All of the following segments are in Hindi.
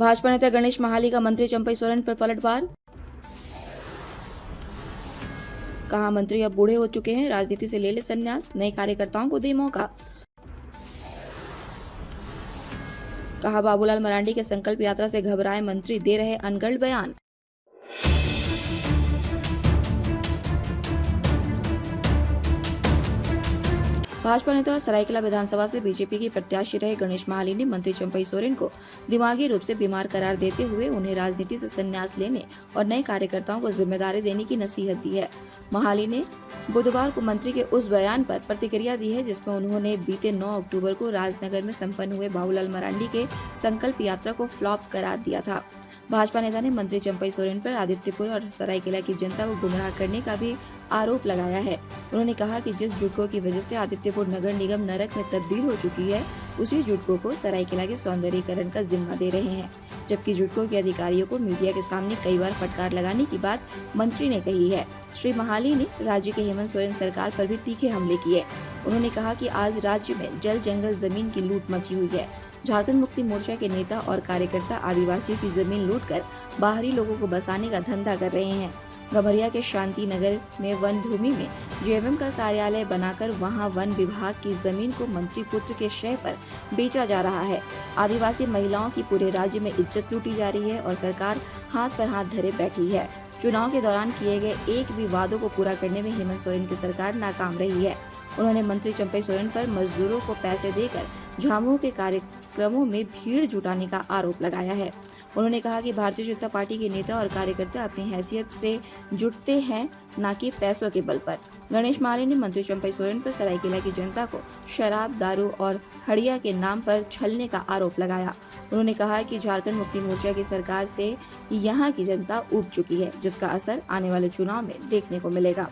भाजपा नेता गणेश महाली का मंत्री चंपई सोरेन पर पलटवार। कहा मंत्री अब बूढ़े हो चुके हैं, राजनीति से ले संन्यास, नए कार्यकर्ताओं को दे मौका। कहा बाबूलाल मरांडी के संकल्प यात्रा से घबराए मंत्री, दे रहे अनगढ़ बयान। भाजपा नेता और सरायकेला विधानसभा से बीजेपी की प्रत्याशी रहे गणेश महाली ने मंत्री चंपई सोरेन को दिमागी रूप से बीमार करार देते हुए उन्हें राजनीति से संन्यास लेने और नए कार्यकर्ताओं को जिम्मेदारी देने की नसीहत दी है। महाली ने बुधवार को मंत्री के उस बयान पर प्रतिक्रिया दी है जिसमें उन्होंने बीते 9 अक्टूबर को राजनगर में संपन्न हुए बाबूलाल मरांडी के संकल्प यात्रा को फ्लॉप करार दिया था। भाजपा नेता ने मंत्री चंपई सोरेन पर आदित्यपुर और सरायकेला की जनता को गुमराह करने का भी आरोप लगाया है। उन्होंने कहा कि जिस जुटकों की वजह से आदित्यपुर नगर निगम नरक में तब्दील हो चुकी है, उसी जुटकों को सरायकेला के सौंदर्यीकरण का जिम्मा दे रहे हैं, जबकि जुटकों के अधिकारियों को मीडिया के सामने कई बार फटकार लगाने की बात मंत्री ने कही है। श्री महाली ने राज्य के हेमंत सोरेन सरकार पर भी तीखे हमले किए। उन्होंने कहा कि आज राज्य में जल जंगल जमीन की लूट मची हुई है। झारखंड मुक्ति मोर्चा के नेता और कार्यकर्ता आदिवासियों की जमीन लूटकर बाहरी लोगों को बसाने का धंधा कर रहे हैं। गम्हरिया के शांति नगर में वन भूमि में जेएमएम का कार्यालय बनाकर वहां वन विभाग की जमीन को मंत्री पुत्र के शय पर बेचा जा रहा है। आदिवासी महिलाओं की पूरे राज्य में इज्जत लूटी जा रही है और सरकार हाथ पर हाथ धरे बैठी है। चुनाव के दौरान किए गए एक भी वादों को पूरा करने में हेमंत सोरेन की सरकार नाकाम रही है। उन्होंने मंत्री चंपई सोरेन पर मजदूरों को पैसे देकर झामुमो के कार्यक्रमों में भीड़ जुटाने का आरोप लगाया है। उन्होंने कहा कि भारतीय जनता पार्टी के नेता और कार्यकर्ता अपनी हैसियत से जुटते हैं, न कि पैसों के बल पर। गणेश महाली ने मंत्री चंपई सोरेन पर सरायकेला की जनता को शराब, दारू और हड़िया के नाम पर छलने का आरोप लगाया। उन्होंने कहा कि झारखंड मुक्ति मोर्चा की सरकार से यहाँ की जनता ऊब चुकी है, जिसका असर आने वाले चुनाव में देखने को मिलेगा।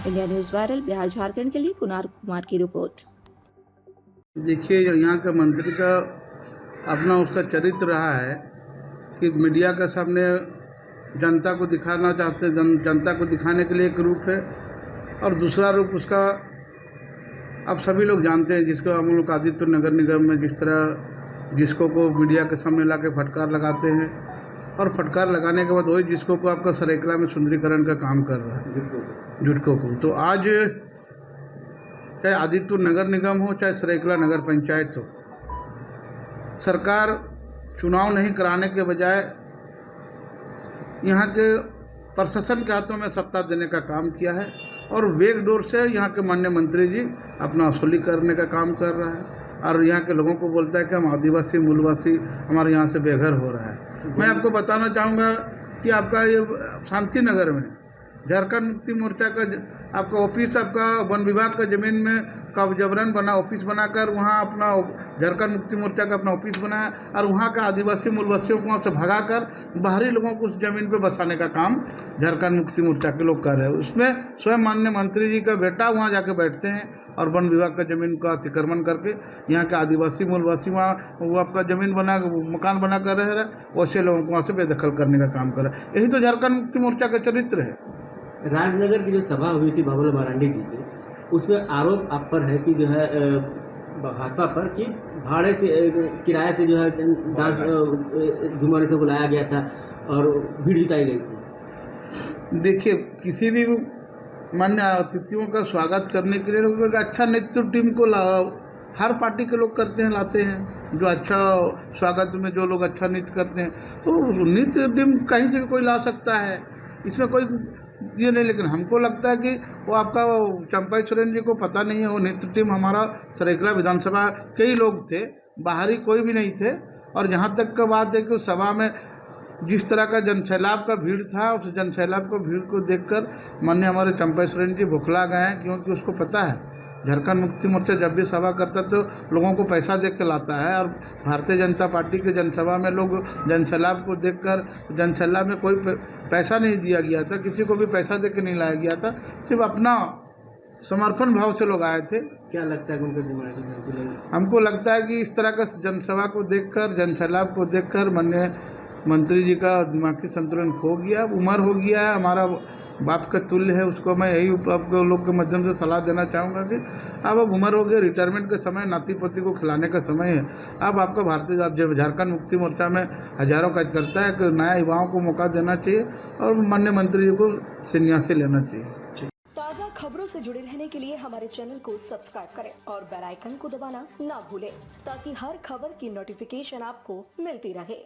India news viral Bihar Jharkhand के लिए कुनार कुमार की रिपोर्ट। देखिए, यहाँ के मंत्री का अपना उसका चरित्र रहा है कि मीडिया के सामने जनता को दिखाना चाहते, जनता को दिखाने के लिए एक रूप है और दूसरा रूप उसका अब सभी लोग जानते हैं, जिसको हम लोग आदित्य नगर निगम में जिस तरह जिसको को मीडिया के सामने ला के फटकार लगाते हैं और फटकार लगाने के बाद वही जिसको को आपका सरायकेला में सुंदरीकरण का काम कर रहा है जुटकों को। तो आज चाहे आदित्य नगर निगम हो चाहे सरायकेला नगर पंचायत हो, सरकार चुनाव नहीं कराने के बजाय यहाँ के प्रशासन के हाथों में सत्ता देने का काम किया है और वेग डोर से यहाँ के माननीय मंत्री जी अपना वसूली करने का काम कर रहा है और यहाँ के लोगों को बोलता है कि हम आदिवासी मूलवासी हमारे यहाँ से बेघर हो रहा है। मैं आपको बताना चाहूँगा कि आपका ये शांति नगर में झारखंड मुक्ति मोर्चा का आपका ऑफिस, आपका वन विभाग का जमीन में का जबरन बना ऑफिस बनाकर वहाँ अपना झारखंड मुक्ति मोर्चा का अपना ऑफिस बनाया और वहाँ का आदिवासी मूलवासियों को वहाँ से भगाकर बाहरी लोगों को उस जमीन पे बसाने का काम झारखंड मुक्ति मोर्चा के लोग कर रहे हैं। उसमें स्वयं माननीय मंत्री जी का बेटा वहाँ जाके बैठते हैं और वन विभाग का जमीन का अतिक्रमण करके यहाँ के आदिवासी मूलवासी वहाँ वो आपका जमीन बना मकान बना कर रह रहे, वैसे लोगों को वहाँ से बेदखल करने का काम कर रहा है। यही तो झारखंड मुक्ति मोर्चा का चरित्र है। राजनगर की जो सभा हुई थी बाबूलाल मरांडी जी की, उसमें आरोप आप पर है कि जो है भाजपा पर कि भाड़े से किराए से जो है डांस झूमर से बुलाया गया था और भीड़ जुटाई गई थी। देखिए, किसी भी मान्य अतिथियों का स्वागत करने के लिए लोग अच्छा नेतृत्व टीम को हर पार्टी के लोग करते हैं, लाते हैं जो अच्छा स्वागत में जो लोग अच्छा नृत्य करते हैं, तो नृत्य टीम कहीं से भी कोई ला सकता है, इसमें कोई ये नहीं। लेकिन हमको लगता है कि वो आपका चंपई सोरेन जी को पता नहीं है, वो नृत्य टीम हमारा सरायकेला विधानसभा कई लोग थे, बाहरी कोई भी नहीं थे। और जहाँ तक का बात है कि उस सभा में जिस तरह का जनसैलाब का भीड़ था, उस जनसैलाब को भीड़ को देखकर माननीय हमारे चंपई सोरेन जी भुखला गए हैं, क्योंकि उसको पता है झारखंड मुक्ति मोर्चा जब भी सभा करता तो लोगों को पैसा दे के लाता है और भारतीय जनता पार्टी के जनसभा में लोग जनसैलाब को देखकर, जनसैलाब में कोई पैसा नहीं दिया गया था, किसी को भी पैसा दे के नहीं लाया गया था, सिर्फ अपना समर्पण भाव से लोग आए थे। क्या लगता है उनका दिमाग? हमको लगता है कि इस तरह का जनसभा को देखकर, जनसैलाब को देखकर माननीय मंत्री जी का दिमागी संतुलन खो गया, उम्र हो गया है, हमारा बाप का तुल्य है। उसको मैं यही आपको लोग के माध्यम से सलाह देना चाहूँगा कि अब उम्र हो गई, रिटायरमेंट का समय, नाती पोती को खिलाने का समय है। अब आपका भारतीय अब जब झारखंड मुक्ति मोर्चा में हजारों कार्यकर्ता है कि नया युवाओं को मौका देना चाहिए और माननीय मंत्री जी को संन्यासी लेना चाहिए। ताज़ा खबरों से जुड़े रहने के लिए हमारे चैनल को सब्सक्राइब करें और बेल आइकन को दबाना ना भूलें ताकि हर खबर की नोटिफिकेशन आपको मिलती रहे।